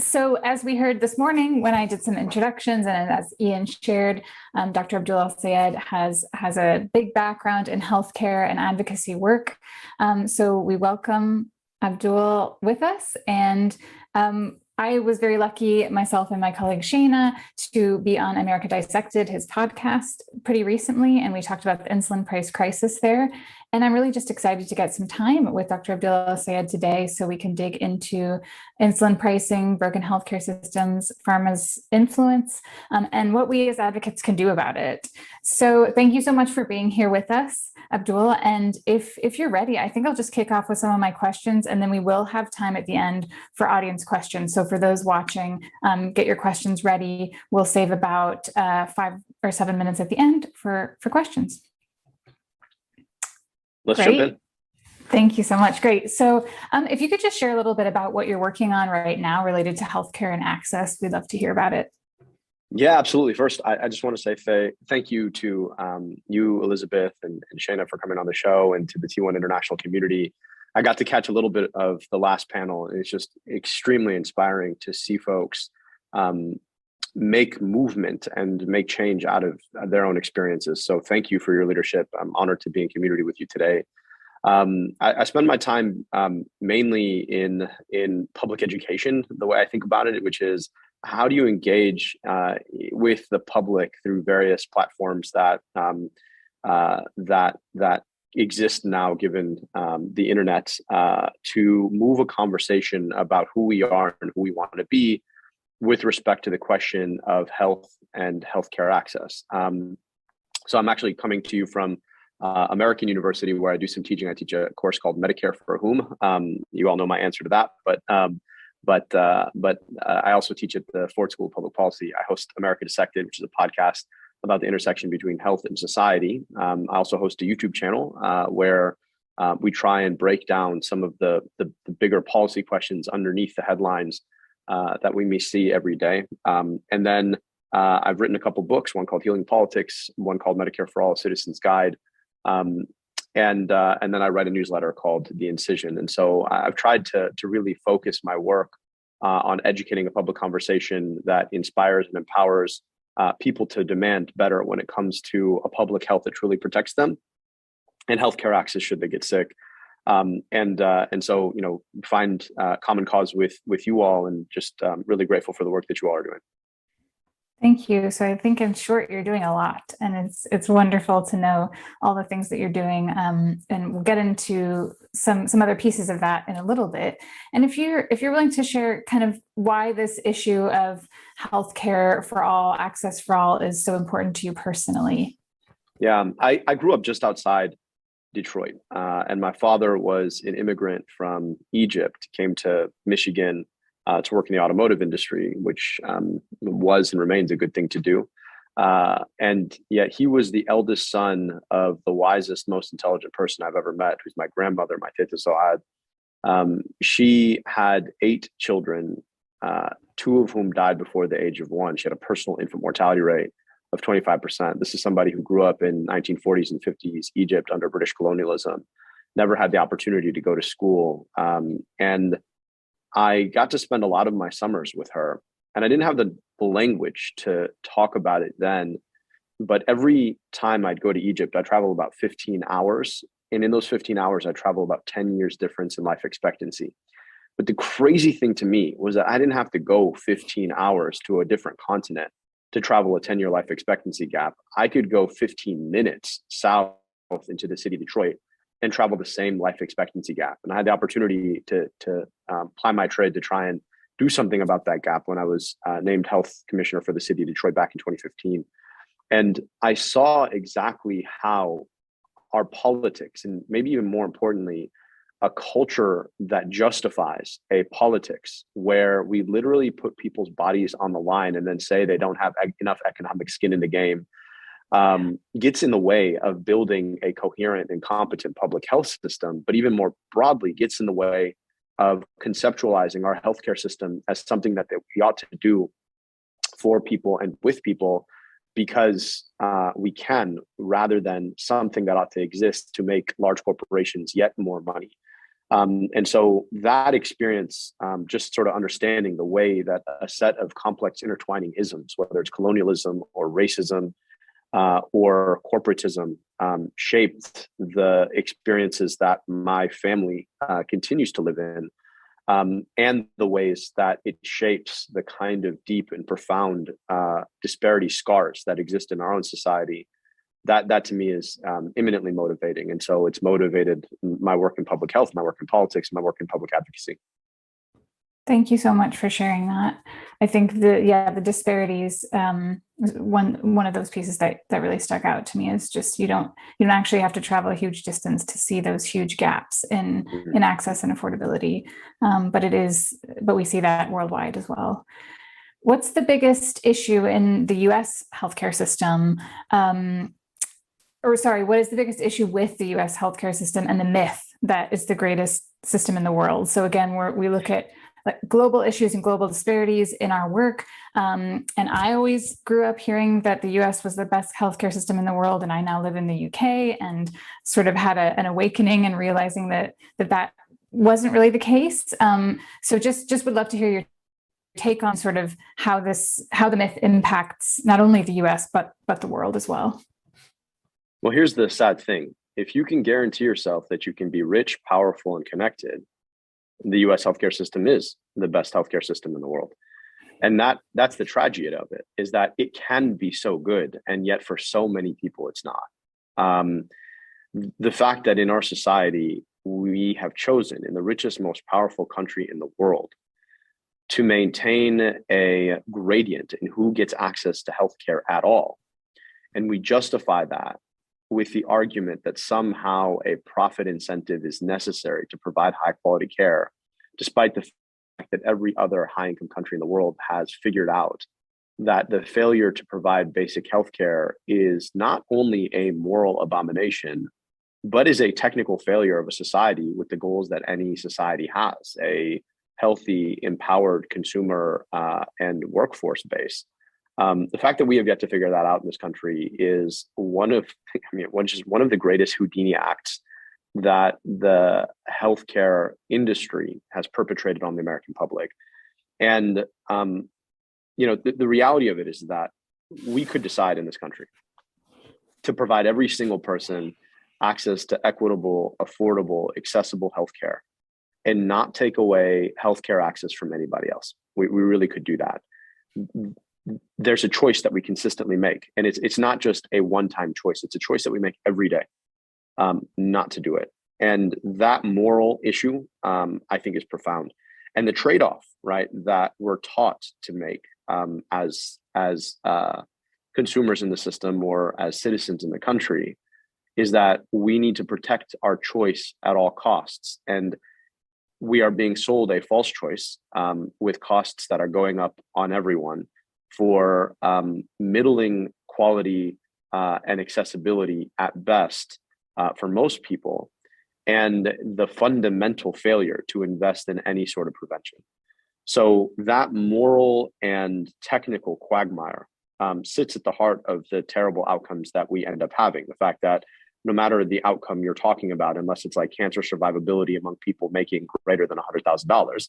So as we heard this morning, when I did some introductions and as Ian shared, Dr. Abdul El-Sayed has a big background in healthcare and advocacy work. So we welcome Abdul with us. And I was very lucky, myself and my colleague Shayna, to be on America Dissected, his podcast, pretty recently. And we talked about the insulin price crisis there. And I'm really just excited to get some time with Dr. Abdul El-Sayed today so we can dig into insulin pricing, broken healthcare systems, pharma's influence, and what we as advocates can do about it. So thank you so much for being here with us, Abdul. And if you're ready, I think I'll just kick off with some of my questions, and then we will have time at the end for audience questions. So for those watching, get your questions ready. We'll save about 5 or 7 minutes at the end for questions. Let's jump in. Thank you so much. Great. So if you could just share a little bit about what you're working on right now related to healthcare and access, we'd love to hear about it. Yeah, absolutely. First, I just want to say, Faye, thank you to you, Elizabeth, and Shayna for coming on the show, and to the T1 International community. I got to catch a little bit of the last panel, and it's just extremely inspiring to see folks make movement and make change out of their own experiences. So thank you for your leadership. I'm honored to be in community with you today. I spend my time mainly in public education, the way I think about it, which is how do you engage with the public through various platforms that exist now, given the internet, to move a conversation about who we are and who we want to be with respect to the question of health and healthcare access. So I'm actually coming to you from American University, where I do some teaching. I teach a course called Medicare for Whom. You all know my answer to that, but I also teach at the Ford School of Public Policy. I host America Dissected, which is a podcast about the intersection between health and society. I also host a YouTube channel where we try and break down some of the bigger policy questions underneath the headlines that we may see every day. And then I've written a couple books, one called Healing Politics, one called Medicare for All, A Citizen's Guide. And then I write a newsletter called The Incision. And so I've tried to really focus my work on educating a public conversation that inspires and empowers people to demand better when it comes to a public health that truly protects them and healthcare access should they get sick. And so, find common cause with you all, and just really grateful for the work that you all are doing. Thank you. So I think in short, you're doing a lot, and it's wonderful to know all the things that you're doing. And we'll get into some other pieces of that in a little bit. And if you're willing to share kind of why this issue of healthcare for all, access for all, is so important to you personally. Yeah, I grew up just outside Detroit, and my father was an immigrant from Egypt, came to Michigan to work in the automotive industry, which was and remains a good thing to do. And yet he was the eldest son of the wisest, most intelligent person I've ever met, who's my grandmother, my teta Soad. She had 8 children, 2 of whom died before the age of 1. She had a personal infant mortality rate of 25%. This is somebody who grew up in 1940s and 50s Egypt under British colonialism, never had the opportunity to go to school. And I got to spend a lot of my summers with her, and I didn't have the language to talk about it then. But every time I'd go to Egypt, I travel about 15 hours. And in those 15 hours, I travel about 10 years difference in life expectancy. But the crazy thing to me was that I didn't have to go 15 hours to a different continent to travel a 10-year life expectancy gap. I could go 15 minutes south into the city of Detroit and travel the same life expectancy gap. And I had the opportunity to ply my trade to try and do something about that gap when I was named health commissioner for the city of Detroit back in 2015. And I saw exactly how our politics, and maybe even more importantly, a culture that justifies a politics where we literally put people's bodies on the line and then say they don't have enough economic skin in the game, gets in the way of building a coherent and competent public health system, but even more broadly gets in the way of conceptualizing our healthcare system as something that we ought to do for people and with people because we can, rather than something that ought to exist to make large corporations yet more money. And so that experience, just sort of understanding the way that a set of complex intertwining isms, whether it's colonialism or racism or corporatism, shaped the experiences that my family continues to live in, and the ways that it shapes the kind of deep and profound disparity scars that exist in our own society. That to me is eminently motivating. And so it's motivated my work in public health, my work in politics, my work in public advocacy. Thank you so much for sharing that. I think the disparities, one of those pieces that really stuck out to me is just you don't actually have to travel a huge distance to see those huge gaps in access and affordability. But we see that worldwide as well. What's the biggest issue in the US healthcare system? What is the biggest issue with the US healthcare system and the myth that it's the greatest system in the world? So again, we look at global issues and global disparities in our work. And I always grew up hearing that the US was the best healthcare system in the world. And I now live in the UK and sort of had an awakening and realizing that wasn't really the case. So just would love to hear your take on sort of how the myth impacts not only the US, but the world as well. Well, here's the sad thing. If you can guarantee yourself that you can be rich, powerful, and connected, the US healthcare system is the best healthcare system in the world. And that's the tragedy of it, is that it can be so good, and yet for so many people, it's not. The fact that in our society, we have chosen, in the richest, most powerful country in the world, to maintain a gradient in who gets access to healthcare at all. And we justify that with the argument that somehow a profit incentive is necessary to provide high quality care, despite the fact that every other high income country in the world has figured out that the failure to provide basic healthcare is not only a moral abomination, but is a technical failure of a society with the goals that any society has, a healthy, empowered consumer and workforce base. The fact that we have yet to figure that out in this country is one of the greatest Houdini acts that the healthcare industry has perpetrated on the American public. And the reality of it is that we could decide in this country to provide every single person access to equitable, affordable, accessible healthcare, and not take away healthcare access from anybody else. We really could do that. There's a choice that we consistently make, and it's not just a one-time choice. It's a choice that we make every day, not to do it. And that moral issue, I think, is profound. And the trade-off, right, that we're taught to make as consumers in the system or as citizens in the country, is that we need to protect our choice at all costs. And we are being sold a false choice with costs that are going up on everyone for middling quality and accessibility at best for most people, and the fundamental failure to invest in any sort of prevention. So that moral and technical quagmire sits at the heart of the terrible outcomes that we end up having. The fact that no matter the outcome you're talking about, unless it's like cancer survivability among people making greater than $100,000,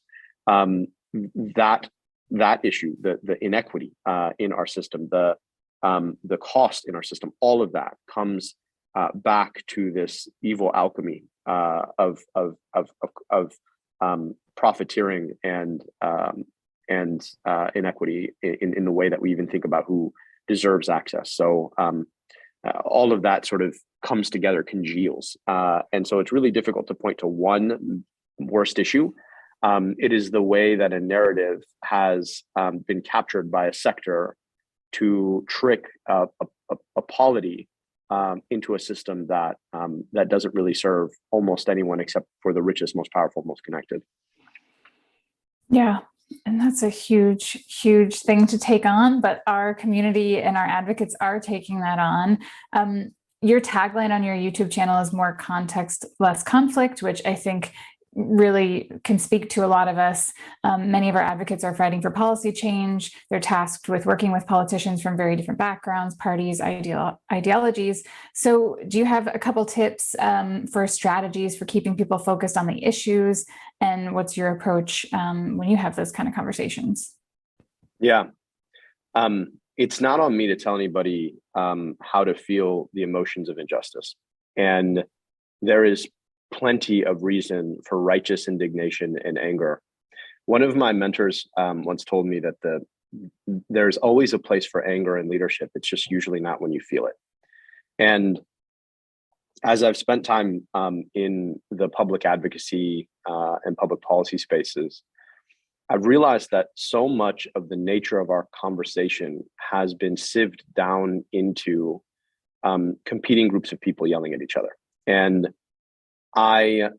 that issue, the inequity in our system, the cost in our system, all of that comes back to this evil alchemy of profiteering and inequity in the way that we even think about who deserves access. So all of that sort of comes together, congeals, and so it's really difficult to point to one worst issue. It is the way that a narrative has been captured by a sector to trick a polity into a system that doesn't really serve almost anyone except for the richest, most powerful, most connected. Yeah, and that's a huge, huge thing to take on, but our community and our advocates are taking that on. Your tagline on your YouTube channel is more context, less conflict, which I think really can speak to a lot of us. Many of our advocates are fighting for policy change. They're tasked with working with politicians from very different backgrounds, parties, ideologies. So do you have a couple tips for strategies for keeping people focused on the issues? And what's your approach when you have those kind of conversations? Yeah. It's not on me to tell anybody how to feel the emotions of injustice. And there is plenty of reason for righteous indignation and anger. One of my mentors once told me that there's always a place for anger in leadership. It's just usually not when you feel it. And as I've spent time in the public advocacy and public policy spaces, I've realized that so much of the nature of our conversation has been sieved down into competing groups of people yelling at each other. And I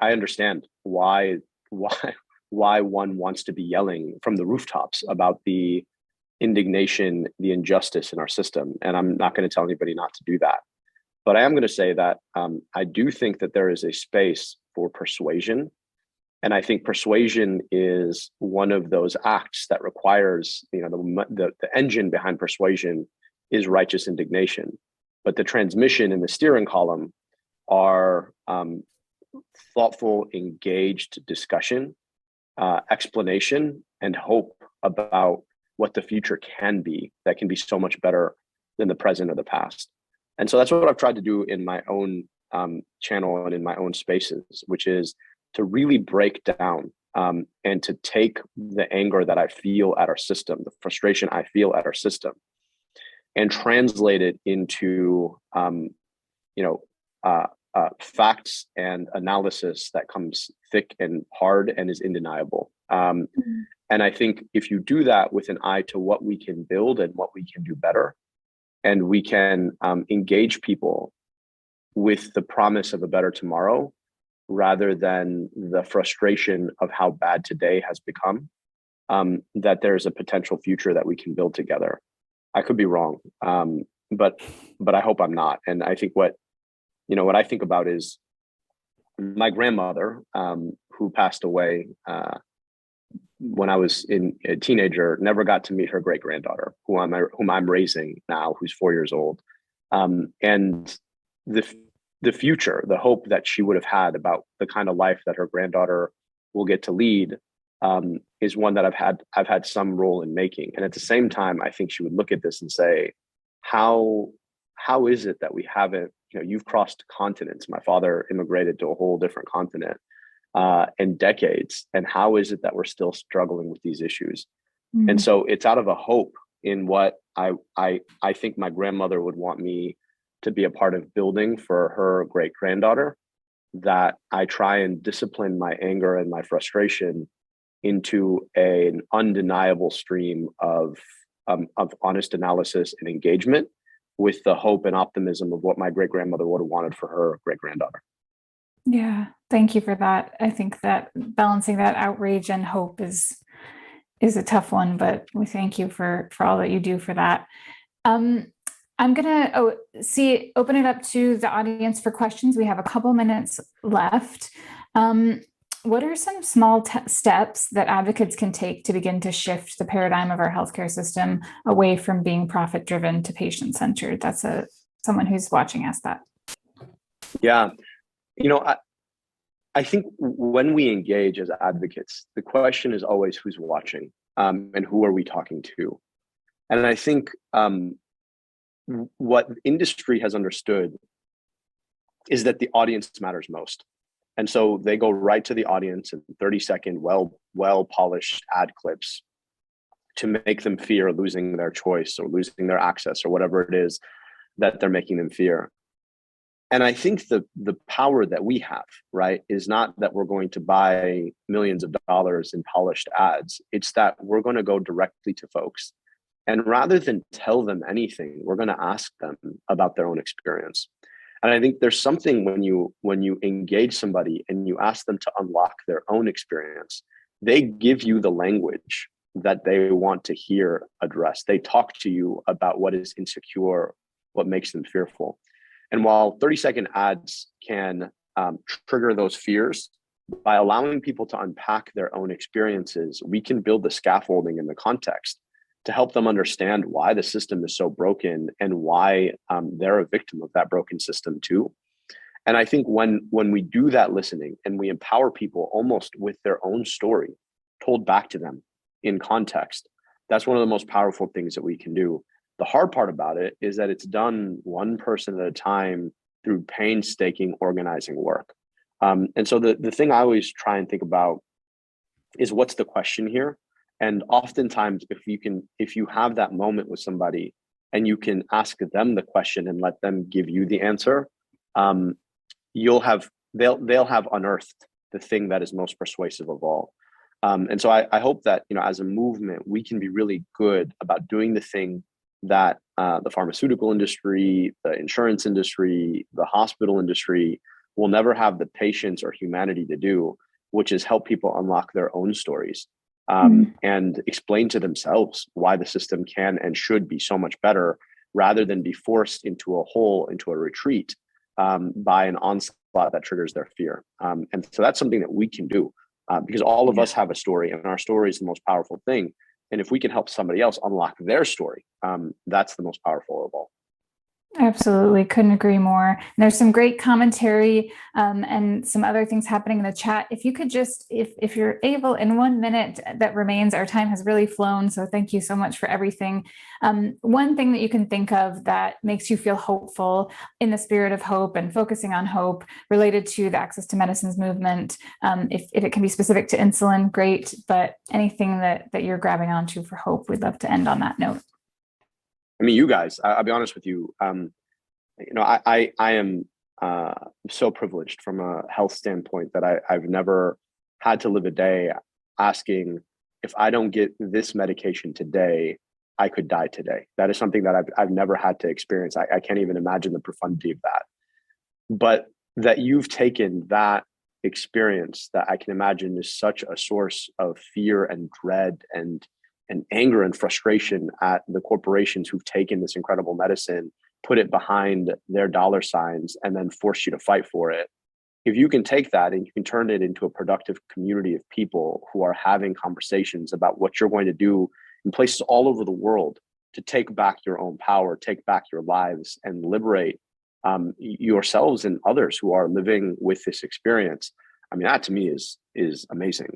understand why one wants to be yelling from the rooftops about the indignation, the injustice in our system. And I'm not going to tell anybody not to do that. But I am going to say that I do think that there is a space for persuasion. And I think persuasion is one of those acts that requires, the engine behind persuasion is righteous indignation. But the transmission and the steering column are thoughtful, engaged discussion, explanation, and hope about what the future can be that can be so much better than the present or the past. And so that's what I've tried to do in my own channel and in my own spaces, which is to really break down and to take the anger that I feel at our system, the frustration I feel at our system, and translate it into facts and analysis that comes thick and hard and is undeniable. And I think if you do that with an eye to what we can build and what we can do better, and we can engage people with the promise of a better tomorrow, rather than the frustration of how bad today has become, that there's a potential future that we can build together. I could be wrong, but I hope I'm not. And I think what I think about is my grandmother, who passed away when I was a teenager, never got to meet her great granddaughter, whom I'm raising now, who's 4 years old, and the future, the hope that she would have had about the kind of life that her granddaughter will get to lead, is one that I've had some role in making. And at the same time, I think she would look at this and say, how is it that we haven't, you've crossed continents. My father immigrated to a whole different continent in decades. And how is it that we're still struggling with these issues? Mm-hmm. And so it's out of a hope in what I think my grandmother would want me to be a part of building for her great granddaughter, that I try and discipline my anger and my frustration into an undeniable stream of honest analysis and engagement, with the hope and optimism of what my great grandmother would have wanted for her great granddaughter. Yeah, thank you for that. I think that balancing that outrage and hope is a tough one, but we thank you for all that you do for that. I'm going to open it up to the audience for questions. We have a couple minutes left. What are some small steps that advocates can take to begin to shift the paradigm of our healthcare system away from being profit-driven to patient-centered? That's someone who's watching asked that. Yeah. I think when we engage as advocates, the question is always who's watching, and who are we talking to? And I think what industry has understood is that the audience matters most. And so they go right to the audience in 30-second, well-polished ad clips to make them fear losing their choice or losing their access or whatever it is that they're making them fear. And I think the power that we have, right, is not that we're going to buy millions of dollars in polished ads. It's that we're going to go directly to folks. And rather than tell them anything, we're going to ask them about their own experience. And I think there's something when you engage somebody and you ask them to unlock their own experience, they give you the language that they want to hear addressed. They talk to you about what is insecure, what makes them fearful. And while 30-second ads can trigger those fears, by allowing people to unpack their own experiences, we can build the scaffolding and the context to help them understand why the system is so broken and why they're a victim of that broken system too. And I think when we do that listening and we empower people almost with their own story told back to them in context, that's one of the most powerful things that we can do. The hard part about it is that it's done one person at a time through painstaking organizing work. And so the thing I always try and think about is, what's the question here? And oftentimes, if you have that moment with somebody and you can ask them the question and let them give you the answer, they'll have unearthed the thing that is most persuasive of all. And so I hope that, as a movement, we can be really good about doing the thing that the pharmaceutical industry, the insurance industry, the hospital industry will never have the patience or humanity to do, which is help people unlock their own stories and explain to themselves why the system can and should be so much better, rather than be forced into a hole, into a retreat by an onslaught that triggers their fear. And so that's something that we can do because all of us have a story, and our story is the most powerful thing. And if we can help somebody else unlock their story, that's the most powerful of all. Absolutely. Couldn't agree more. And there's some great commentary and some other things happening in the chat. If you could just, if you're able, in 1 minute that remains, our time has really flown. So thank you so much for everything. One thing that you can think of that makes you feel hopeful, in the spirit of hope and focusing on hope, related to the Access to Medicines movement. If it can be specific to insulin, great. But anything that you're grabbing onto for hope, we'd love to end on that note. I mean, you guys, I'll be honest with you. I am so privileged from a health standpoint that I've never had to live a day asking, if I don't get this medication today, I could die today. That is something that I've never had to experience. I can't even imagine the profundity of that. But that you've taken that experience that I can imagine is such a source of fear and dread and anger and frustration at the corporations who've taken this incredible medicine, put it behind their dollar signs, and then force you to fight for it. If you can take that and you can turn it into a productive community of people who are having conversations about what you're going to do in places all over the world to take back your own power, take back your lives, and liberate yourselves and others who are living with this experience, I mean, that to me is amazing.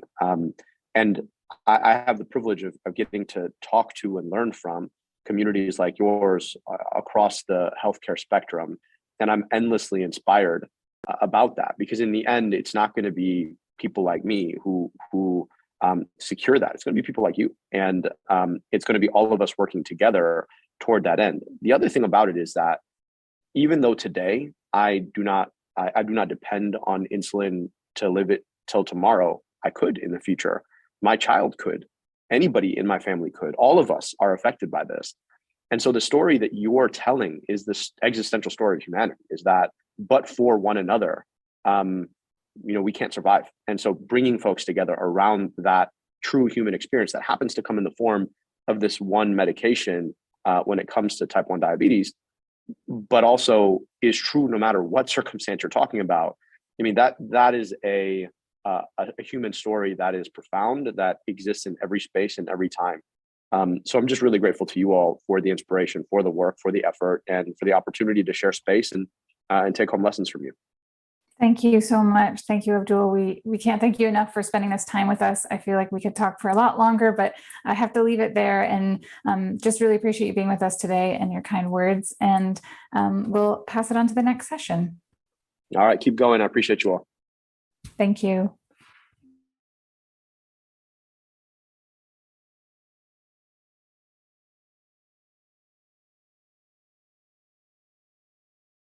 And I have the privilege of getting to talk to and learn from communities like yours across the healthcare spectrum. And I'm endlessly inspired about that, because in the end, it's not going to be people like me who secure that. It's going to be people like you. And it's going to be all of us working together toward that end. The other thing about it is that even though today I do not depend on insulin to live it till tomorrow, I could in the future. My child could, anybody in my family could, all of us are affected by this. And so the story that you're telling is this existential story of humanity, is that but for one another, we can't survive. And so bringing folks together around that true human experience that happens to come in the form of this one medication when it comes to type 1 diabetes, but also is true no matter what circumstance you're talking about. I mean, that is a human story that is profound, that exists in every space and every time. So I'm just really grateful to you all for the inspiration, for the work, for the effort, and for the opportunity to share space and take home lessons from you. Thank you so much. Thank you, Abdul. We can't thank you enough for spending this time with us. I feel like we could talk for a lot longer, but I have to leave it there. And just really appreciate you being with us today and your kind words. And we'll pass it on to the next session. All right, keep going. I appreciate you all. Thank you.